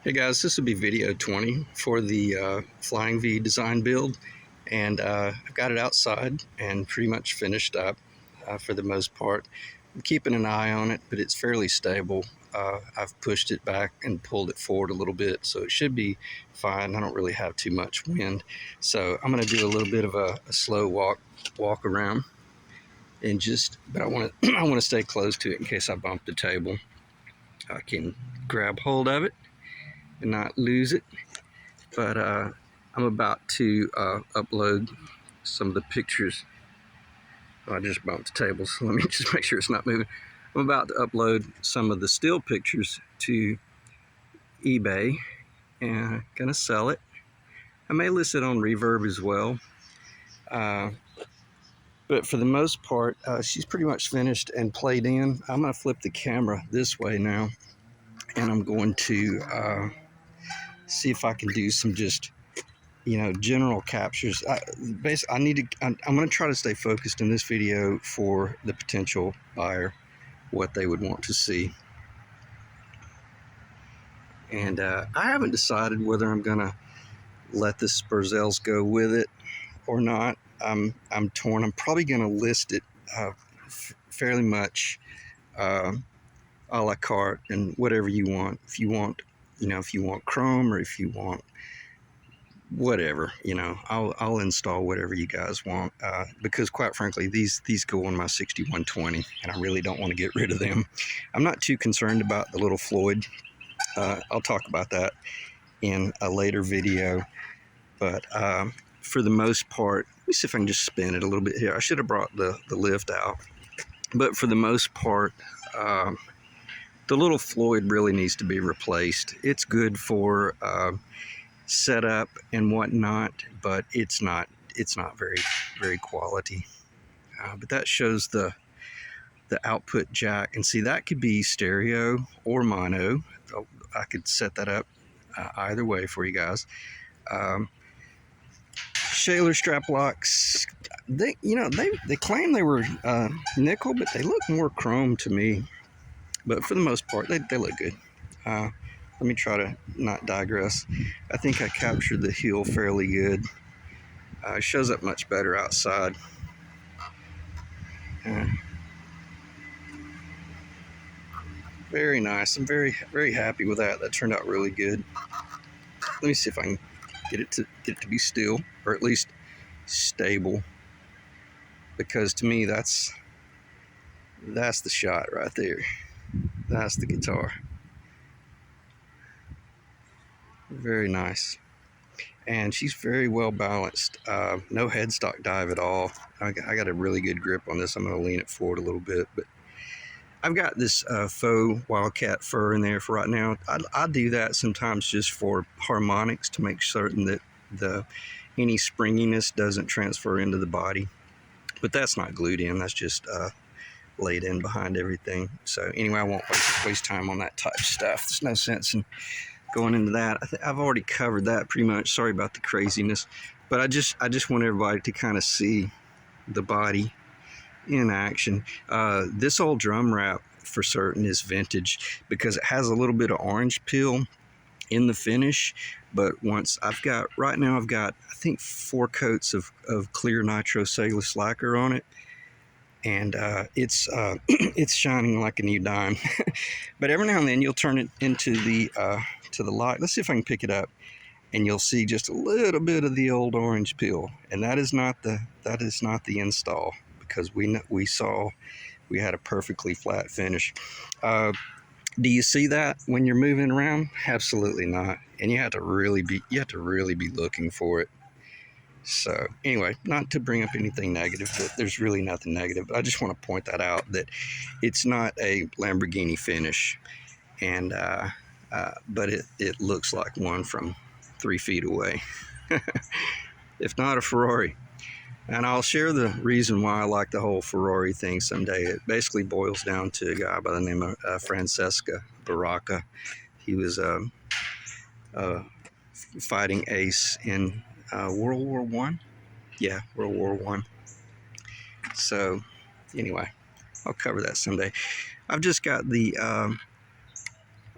Hey guys, this will be video 20 for the Flying V design build, and I've got it outside and pretty much finished up for the most part. I'm keeping an eye on it, but it's fairly stable. I've pushed it back and pulled it forward a little bit, so it should be fine. I don't really have too much wind, so I'm going to do a little bit of a slow walk around, and but I want to I want to stay close to it in case I bump the table. I can grab hold of it and not lose it. But I'm about to upload some of the pictures. I just bumped the table, so let me just make sure it's not moving. I'm about to upload some of the still pictures to eBay, and I'm gonna sell it. I may list it on Reverb as well. But for the most part, she's pretty much finished and played in. I'm gonna flip the camera this way now, and I'm going to see if I can do some just general captures. I'm going to try to stay focused in this video for the potential buyer, what they would want to see. And I haven't decided whether I'm going to let the Spurzels go with it or not. I'm torn. I'm probably going to list it fairly much a la carte and whatever you want. If you want chrome, or if you want whatever, I'll install whatever you guys want, because quite frankly these go on my 6120 and I really don't want to get rid of them. I'm not too concerned about the little Floyd. I'll talk about that in a later video, but for the most part, let me see if I can just spin it a little bit here. I should have brought the lift out, but for the most part, the little Floyd really needs to be replaced. It's good for setup and whatnot, but it's not very quality. But that shows the output jack, and see, that could be stereo or mono. I could set that up either way for you guys. Shaler strap locks, they claim they were nickel, but they look more chrome to me. But for the most part, they look good. Let me try to not digress. I think I captured the heel fairly good. It shows up much better outside. Very nice. I'm very happy with that. That turned out really good. Let me see if I can get it to be still, or at least stable, because to me that's the shot right there. That's the guitar. Very nice. And she's very well balanced. No headstock dive at all. I got a really good grip on this. I'm going to lean it forward a little bit, but I've got this faux wildcat fur in there for right now. I do that sometimes just for harmonics, to make certain that any springiness doesn't transfer into the body. But that's not glued in. That's just laid in behind everything. So anyway, I won't waste time on that type of stuff. There's no sense in going into that. I've already covered that pretty much. Sorry about the craziness, but I just want everybody to kind of see the body in action. This old drum wrap for certain is vintage, because it has a little bit of orange peel in the finish. But right now I've got I think 4 coats of clear nitro cellulose lacquer on it, and it's it's shining like a new dime. But every now and then you'll turn it into the light. Let's see if I can pick it up, and you'll see just a little bit of the old orange peel, and that is not the install, because we saw we had a perfectly flat finish. Do you see that when you're moving around? Absolutely not, and you have to really be looking for it. So anyway, not to bring up anything negative, but there's really nothing negative. I just want to point that out, that it's not a Lamborghini finish, and but it looks like one from 3 feet away, if not a Ferrari. And I'll share the reason why I like the whole Ferrari thing someday. It basically boils down to a guy by the name of Francesco Baracca. He was a fighting ace in World War I. Yeah, World War I. So anyway, I'll cover that someday. I've just got the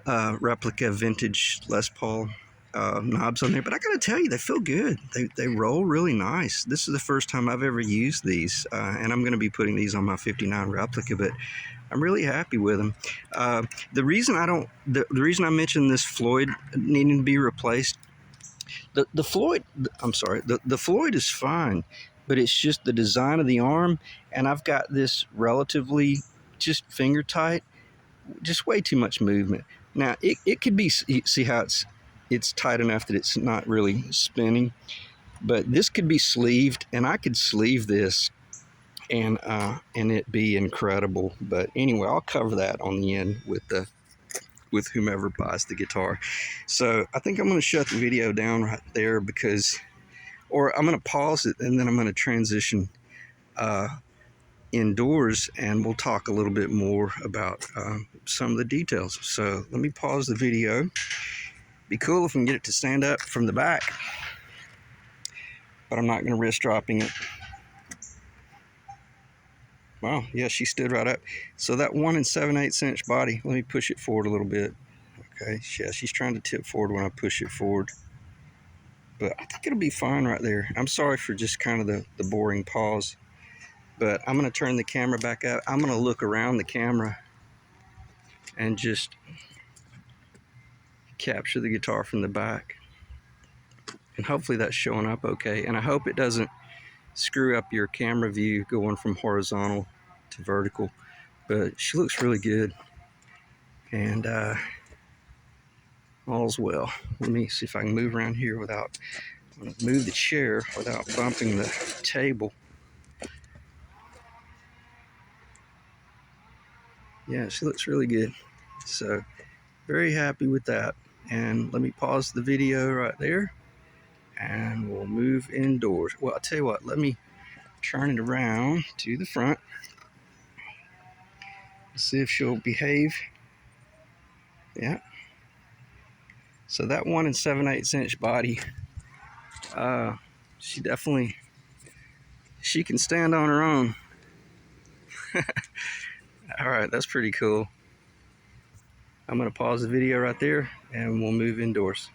replica vintage Les Paul knobs on there, but I gotta tell you, they feel good. They roll really nice. This is the first time I've ever used these, and I'm gonna be putting these on my 59 replica, but I'm really happy with them. The reason the reason I mentioned this Floyd needing to be replaced, the Floyd, I'm sorry, the Floyd is fine, but it's just the design of the arm, and I've got this relatively just finger tight, just way too much movement. Now it could be, see how it's tight enough that it's not really spinning, but this could be sleeved, and I could sleeve this and it be incredible. But anyway, I'll cover that on the end with whomever buys the guitar. So I think I'm going to shut the video down right there, because, or I'm going to pause it and then I'm going to transition indoors, and we'll talk a little bit more about some of the details. So let me pause the video. Be cool if I can get it to stand up from the back, but I'm not going to risk dropping it. Wow, yeah, she stood right up. So that 1 7/8 inch body, let me push it forward a little bit. Okay, yeah, she's trying to tip forward when I push it forward, but I think it'll be fine right there. I'm sorry for just kind of the boring pause, but I'm going to turn the camera back up. I'm going to look around the camera and just capture the guitar from the back, and hopefully that's showing up okay. And I hope it doesn't screw up your camera view going from horizontal to vertical, but she looks really good, and all's well. Let me see if I can move around here without, I'm gonna move the chair without bumping the table. Yeah, she looks really good. So very happy with that. And let me pause the video right there, and we'll move indoors. Well, I'll tell you what, let me turn it around to the front. See if she'll behave. Yeah. So that 1 7/8 inch body, she can stand on her own. All right, that's pretty cool. I'm gonna pause the video right there, and we'll move indoors.